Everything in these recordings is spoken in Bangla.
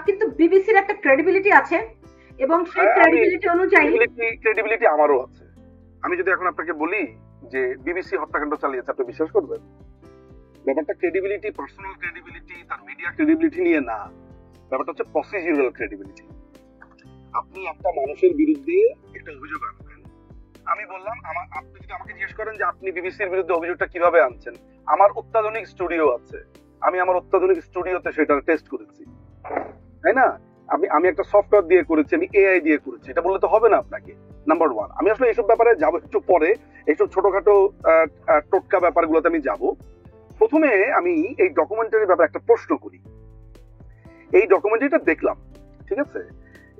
কিন্তু বিবিসির একটা ক্রেডিবিলিটি আছে এবং সেই হ্যাঁ, আমি ক্রেডিবিলিটি অনুযায়ী ক্রেডিবিলিটি আমারও আছে। আমি যদি এখন আপনাকে বলি যে বিবিসি হত্যাকাণ্ড চালিয়েছে, আপনি বিশ্বাস করবেন? ব্যাপারটা ক্রেডিবিলিটি, পার্সোনাল ক্রেডিবিলিটি, তার মিডিয়া ক্রেডিবিলিটি নিয়ে না। ব্যাপারটা হচ্ছে প্রসিডিউরাল ক্রেডিবিলিটি। আপনি একটা মানুষের বিরুদ্ধে একটা অভিযোগ আনবেন, আমি বললাম আপনি যদি আমাকে জিজ্ঞেস করেন যে আপনি বিবিসির বিরুদ্ধে অভিযোগটা কিভাবে আনছেন, আমার অত্যাধুনিক স্টুডিও আছে, আমি আমার অত্যাধুনিক স্টুডিওতে সেটা টেস্ট করেছি, তাই না? আমি একটা সফটওয়্যার দিয়ে করেছি, আমি এআই দিয়ে করেছি, এটা বললে তো হবে না আপনাকে। নাম্বার ওয়ান, আমি আসলে এইসব ব্যাপারে যাবো একটু পরে, এইসব ছোটখাটো টোটকা ব্যাপারগুলোতে আমি যাব। প্রথমে আমি এই ডকুমেন্টারির ব্যাপারে একটা প্রশ্ন করি। এই ডকুমেন্টারিটা দেখলাম, ঠিক আছে?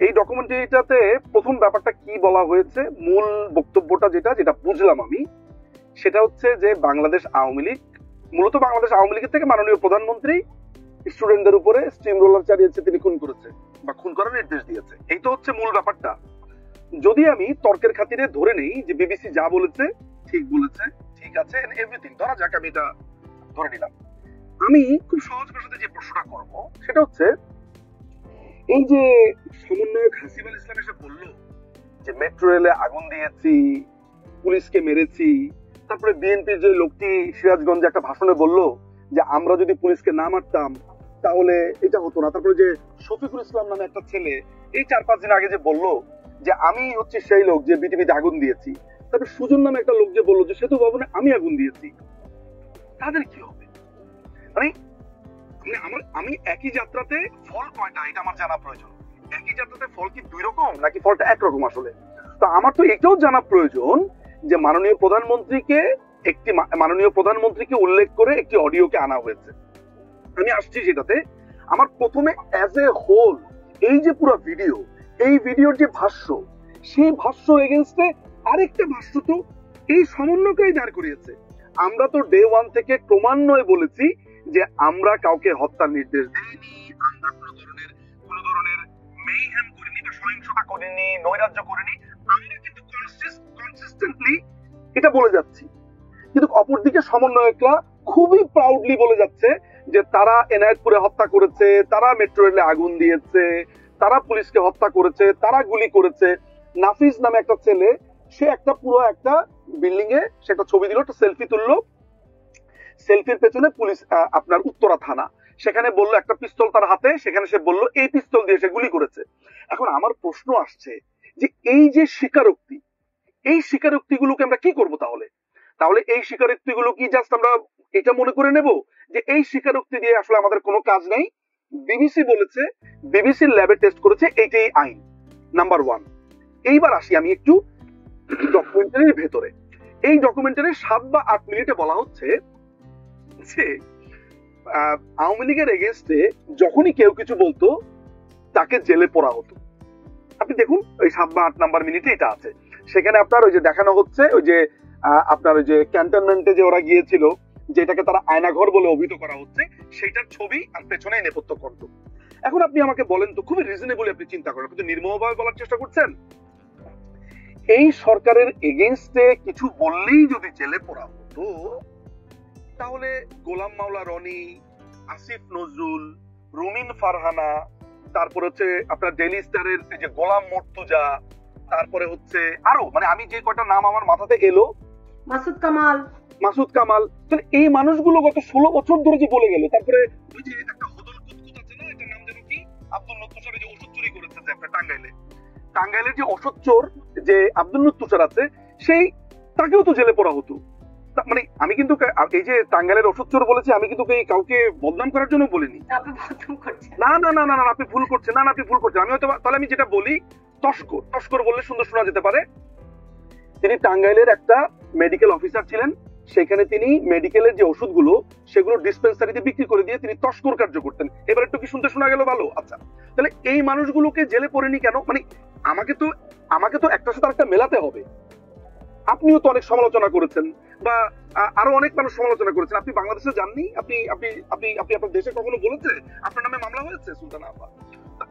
এই ডকুমেন্টারিটাতে প্রথম ব্যাপারটা কি বলা হয়েছে, মূল বক্তব্যটা যেটা বুঝলাম আমি, সেটা হচ্ছে যে বাংলাদেশ আওয়ামী লীগ, মূলত বাংলাদেশ আওয়ামী লীগের থেকে মাননীয় প্রধানমন্ত্রী স্টুডেন্টদের উপরে স্টিম রোলার চালিয়েছে, তিনি খুন করেছে বা খুন করার নির্দেশ দিয়েছে। এই তো হচ্ছে মূল ব্যাপারটা। যদি আমি তর্কের খাতিরে ধরে নেই যে বিবিসি যা বলেছে ঠিক বলেছে, ঠিক আছে, এভরিথিং ধরা যাক, আমি এটা ধরে নিলাম, আমি খুব সহজ ভাষাতে যে প্রশ্নটা করব সেটা হচ্ছে, এই যে সমন্বয়ক হাসিবুল ইসলাম এসে বলল যে মেট্রো রেলে আগুন দিয়েছি, পুলিশকে মেরেছি, তারপরে বিএনপির যে লোকটি সিরাজগঞ্জে একটা ভাষণে বলল যে আমরা যদি পুলিশকে না মারতাম তাহলে এটা হতো না, তারপরে যে শফিকুল ইসলাম নামে একটা ছেলে এই 4-5 দিন আগে যে বলল যে আমি হচ্ছে সেই লোক যে বিটিভিতে আগুন দিয়েছি, তারপর সুজন নামে একটা লোক যে বললো যে সেতু ভবনে আমি আগুন দিয়েছি, তাদের কি হবে? মানে আমি একই যাত্রাতে ফল কয়টা এটা আমার জানা প্রয়োজন। একই যাত্রাতে ফল কি 2 রকম নাকি ফলটা একরকম আসলে? তো আমার তো এটাও জানা প্রয়োজন যে মাননীয় প্রধানমন্ত্রীকে উল্লেখ করে একটি অডিওকে আনা হয়েছে। আমি আসছি সেটাতে। আমার প্রথমে অ্যাজ এ হোল এই যে পুরো ভিডিও, এই ভিডিওর যে ভাষ্য, সেই ভাষ্য এগেইনস্টে আরেকটা ভাষ্য তো এই সমন্বয়কেই দাঁড় করিয়েছে। আমরা তো ডে 1 থেকে ক্রমান্বয়ে বলেছি যে আমরা কাউকে হত্যার নির্দেশ দেইনি, আমরা কোনো ধরনের মেইহ্যাম করিনি বা সহিংসতা করিনি, নৈরাজ্য করিনি, আমরা কিন্তু কনসিস্টেন্টলি এটা বলে যাচ্ছি। কিন্তু অপরদিকে সমন্বয়করা খুবই প্রাউডলি বলে যাচ্ছে যে তারা এনায়েতপুরে হত্যা করেছে, তারা মেট্রো রেলে আগুন দিয়েছে, তারা পুলিশকে হত্যা করেছে, তারা গুলি করেছে। নাফিস নামে একটা ছেলে, সে পুরো একটা বিল্ডিং এ সে একটা ছবি দিল, একটা সেলফি তুললো, সেলফির পেছনে পুলিশ আপনার উত্তরা থানা, সেখানে বললো একটা পিস্তল তার হাতে, সেখানে সে বললো এই পিস্তল দিয়ে সে গুলি করেছে। এখন আমার প্রশ্ন আসছে যে এই যে স্বীকারোক্তি, এই স্বীকারোক্তিগুলোকে আমরা কি করব তাহলে? তাহলে এই স্বীকারোক্তিগুলো কি জাস্ট আমরা এটা মনে করে নেব যে এই স্বীকারোক্তি দিয়ে আসলে আমাদের কোনো কাজ নেই? বিবিসি বলেছে, বিবিসির ল্যাবে টেস্ট করেছে, এইটাই আইন, নাম্বার 1। এইবার আসি আমি একটু ডকুমেন্টারির ভেতরে। এই ডকুমেন্টারির 7 বা 8 মিনিটে বলা হচ্ছে যে আওয়ামী লীগের এগেইনস্টে যখনই কেউ কিছু বলতো তাকে জেলে পড়া হতো। আপনি দেখুন ওই 7 বা 8 নাম্বার মিনিটে এটা আছে। সেখানে আপনার ওই যে দেখানো হচ্ছে ওই যে আপনার ওই যে ক্যান্টনমেন্টে যে ওরা গিয়েছিল, যেটাকে তারা আয়নাঘর বলে অভিহিত করা হচ্ছে, সেটার ছবি আর পেছনেই নেপথ্য কণ্ঠ। এখন আপনি আমাকে বলেন তো, খুবই রিজনেবলি আপনি চিন্তা করেন, আপনি নির্মমভাবে বলার চেষ্টা করছেন, এই সরকারের এগেইনস্টে কিছু বললেই যদি জেলে পড়া হতো, তাহলে গোলাম মাওলা রনি, আসিফ নজরুল, রুমিন ফারহানা, তারপর হচ্ছে আপনার ডেইলি স্টারের যে গোলাম মর্তুজা, তারপরে হচ্ছে আরো, মানে আমি যে কয়টা নাম আমার মাথাতে এলো, মাসুদ কামাল, তাহলে এই মানুষগুলো গত 16 বছর ধরে যে বলে গেল। তারপরে ওই যে একটা হদল কুতকুত আছে না, একটা নাম যেন কি, আব্দুল নতুষার যে ওষুধ চুরি করেছে যে একটা টাঙ্গাইলের যে ওষুধ চোর যে আব্দুল নতুষার আছে, সেই তাকেও তো জেলে পড়া হতো। মানে আমি কিন্তু এই যে টাঙ্গাইলের ওষুধ চোর বলেছি, আমি কিন্তু কাউকে বদনাম করার জন্য বলিনি। না না না না না, আপনি ভুল করছেন, না আপনি ভুল করছেন। আমি হয়তো তাহলে আমি যেটা বলি, তস্কর বললে সুন্দর শোনা যেতে পারে। তিনি টাঙ্গাইলের একটা মেডিকেল অফিসার ছিলেন, সেখানে তিনি মেডিকেলের যে ওষুধগুলো সেগুলো ডিসপেন্সারিতে বিক্রি করে দিয়ে তিনি তস্কর কার্য করতেন। এবার একটু কি শুনতে শোনা গেল ভালো? আচ্ছা, তাহলে এই মানুষগুলোকে জেলে পড়েনি কেন? মানে আমাকে তো একটার সাথে আরেকটা মেলাতে হবে। আপনিও তো অনেক সমালোচনা করেছেন, বা আরো অনেক মানুষ সমালোচনা করেছেন। আপনি বাংলাদেশে যাননি, আপনি আপনি আপনি আপনি আপনার দেশে কখনো বলেছে আপনার নামে মামলা হয়েছে সুলতানা আপা?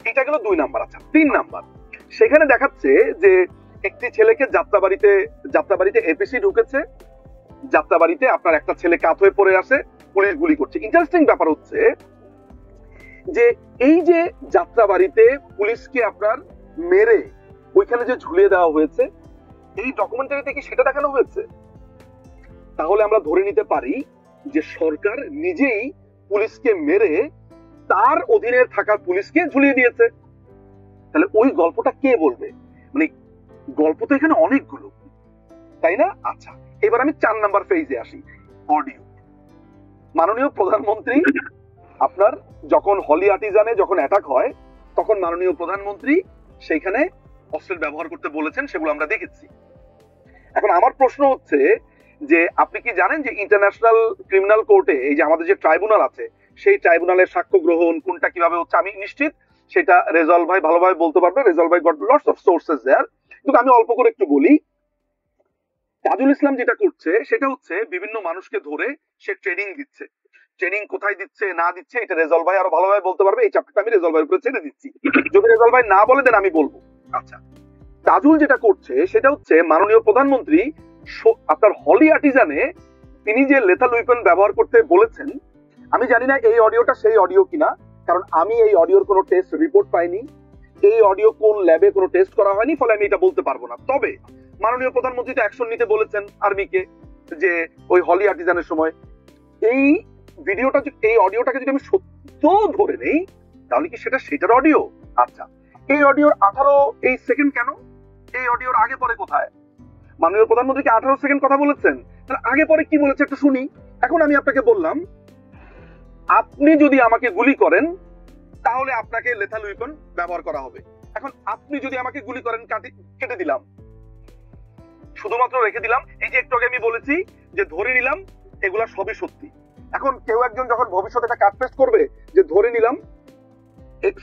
এটা গেল 2 নাম্বার। আচ্ছা, 3 নাম্বার, সেখানে দেখাচ্ছে যে একটি ছেলেকে যাত্রাবাড়িতে এপিসি ঢুকেছে, যাত্রাবাড়িতে আপনার একটা ছেলে কাত হয়ে পড়ে আসে, পুলিশ গুলি করছে। ইন্টারেস্টিং ব্যাপার হচ্ছে যে এই যে যাত্রাবাড়িতে পুলিশকে আপনার মেরে ওইখানে যে ঝুলিয়ে দেওয়া হয়েছে, এই ডকুমেন্টারিতে কি সেটা দেখানো হয়েছে? তাহলে আমরা ধরে নিতে পারি যে সরকার নিজেই পুলিশকে মেরে তার অধীনে থাকা পুলিশকে ঝুলিয়ে দিয়েছে। তাহলে ওই গল্পটা কে বলবে? মানে গল্প তো এখানে অনেকগুলো, তাই না? আচ্ছা, এবার আমি 4 নাম্বার ফেজে আসি, অডিও। মাননীয় প্রধানমন্ত্রী আপনার যখন হলি আর্টিজানে যখন অ্যাটাক হয়, তখন মাননীয় প্রধানমন্ত্রী সেইখানে অস্ত্রের ব্যবহার করতে বলেছেন, সেগুলো আমরা দেখেছি। এখন আমার প্রশ্ন হচ্ছে যে আপনি কি জানেন যে ইন্টারন্যাশনাল ক্রিমিনাল কোর্টে এই যে আমাদের যে ট্রাইব্যুনাল আছে, সেই ট্রাইব্যুনালের সাক্ষ্য গ্রহণ কোনটা কিভাবে হচ্ছে আমি নিশ্চিত সেটা রেজাল ভাই ভালোভাবে বলতে পারবে। রেজাল ভাই গট লটস অফ সোর্সেস দেয়ার। কিন্তু আমি অল্প করে একটু বলি। তাজুল ইসলাম যেটা করছে সেটা হচ্ছে বিভিন্ন মানুষকে ধরে সে ট্রেনিং দিচ্ছে। ট্রেনিং কোথায় দিচ্ছে না দিচ্ছে এটা রেজাল ভাই আরো ভালোভাবে বলতে পারবে। এই চ্যাপ্টারটা আমি রেজাল ভাইয়ের উপরে ছেড়ে দিচ্ছি, যদি রেজাল ভাই না বলে দেন আমি বলবো। আচ্ছা, তাজুল যেটা করছে সেটা হচ্ছে মাননীয় প্রধানমন্ত্রী আপনার হলি আর্টিজানে তিনি যে লেথাল উইপন ব্যবহার করতে বলেছেন, আমি জানি না এই অডিওটা সেই অডিও কিনা, কারণ আমি এই অডিওর কোনো টেস্ট রিপোর্ট পাইনি। এই অডিও কোন ল্যাবে কোনো টেস্ট করা হয়নি, ফলে আমি এটা বলতে পারবো না। তবে মাননীয় প্রধানমন্ত্রী তো অ্যাকশন নিতে বলেছেন আর্মিকে, যে ওই হলি আর্টিজানের সময় এই ভিডিওটা, এই অডিওটাকে যদি আমি সত্য ধরে নেই, তাহলে কি সেটার অডিও? আচ্ছা, এই অডিওর 18 সেকেন্ড কেন? এই অডিওর আগে পরে কোথায়? মাননীয় প্রধানমন্ত্রীকে 18 সেকেন্ড কথা বলেছেন, তাহলে আগে পরে কি বলেছে একটু শুনি। এখন আমি আপনাকে বললাম, আপনি যদি আমাকে গুলি করেন তাহলে আপনাকে লেথাল উইপন ব্যবহার করা হবে। এখন আপনি যদি আমাকে গুলি করেন, কেটে দিলাম, শুধুমাত্র রেখে দিলাম। এই যে একটু আগে আমি বলেছি যে ধরে নিলাম এগুলা সবই সত্যি। এখন কেউ একজন যখন ভবিষ্যতে এটা কাট পেস্ট করবে যে ধরে নিলাম,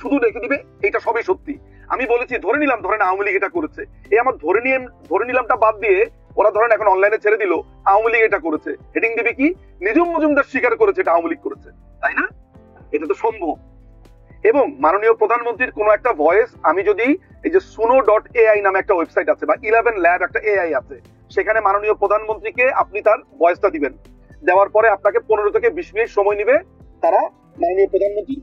শুধু রেখে দিবে এটা সবই সত্যি। আমি বলেছি ধরে নিলাম, ধরেন আওয়ামী লীগ এটা করেছে, এই আমার ধরে নিলামটা বাদ দিয়ে ওরা ধরেন এখন অনলাইনে ছেড়ে দিল আওয়ামী লীগ এটা করেছে, হেডিং দিবে কি নিজুম মজুমদার স্বীকার করেছে এটা আওয়ামী লীগ করেছে, তাই না? এটা তো সম্ভব। এবং মাননীয় প্রধানমন্ত্রীর কোন একটা ভয়েস আমি যদি এই যে suno.ai নামে একটা ওয়েবসাইট আছে বা 11 ল্যাব একটা এআই আছে, সেখানে মাননীয় প্রধানমন্ত্রীকে আপনি তার ভয়েসটা দিবেন, দেওয়ার পরে আপনাকে 15 থেকে 20 মিনিট সময় নেবে, তারা মাননীয় প্রধানমন্ত্রী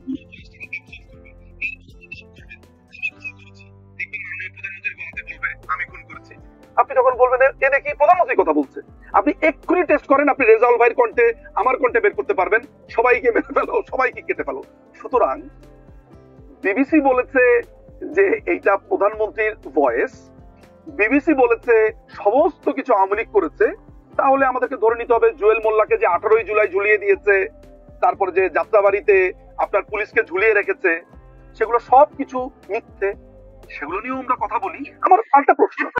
আমি খুন করেছি। আপনি যখন বলবেন এ দেখি প্রধানমন্ত্রী কথা বলছে, আপনি এক্ষুনি টেস্ট করেন, আপনি রেজাউল ভাইয়ের কণ্ঠে আমার কণ্ঠে বের করতে পারবেন, সবাইকে মেরে ফেলো, সবাইকে কেটে ফেলো। সুতরাং বিবিসি বলেছে যে এইটা প্রধানমন্ত্রীর ভয়েস, বিবিসি বলেছে সমস্ত কিছু আওয়ামী লীগ করেছে, তাহলে আমাদেরকে ধরে নিতে হবে জুয়েল মোল্লাকে যে 18 জুলাই ঝুলিয়ে দিয়েছে, তারপরে যে যাত্রাবাড়িতে আপনার পুলিশকে ঝুলিয়ে রেখেছে, সেগুলো সব কিছু মিথ্যে। সেগুলো নিয়েও আমরা কথা বলি। আমার পাল্টা প্রশ্ন,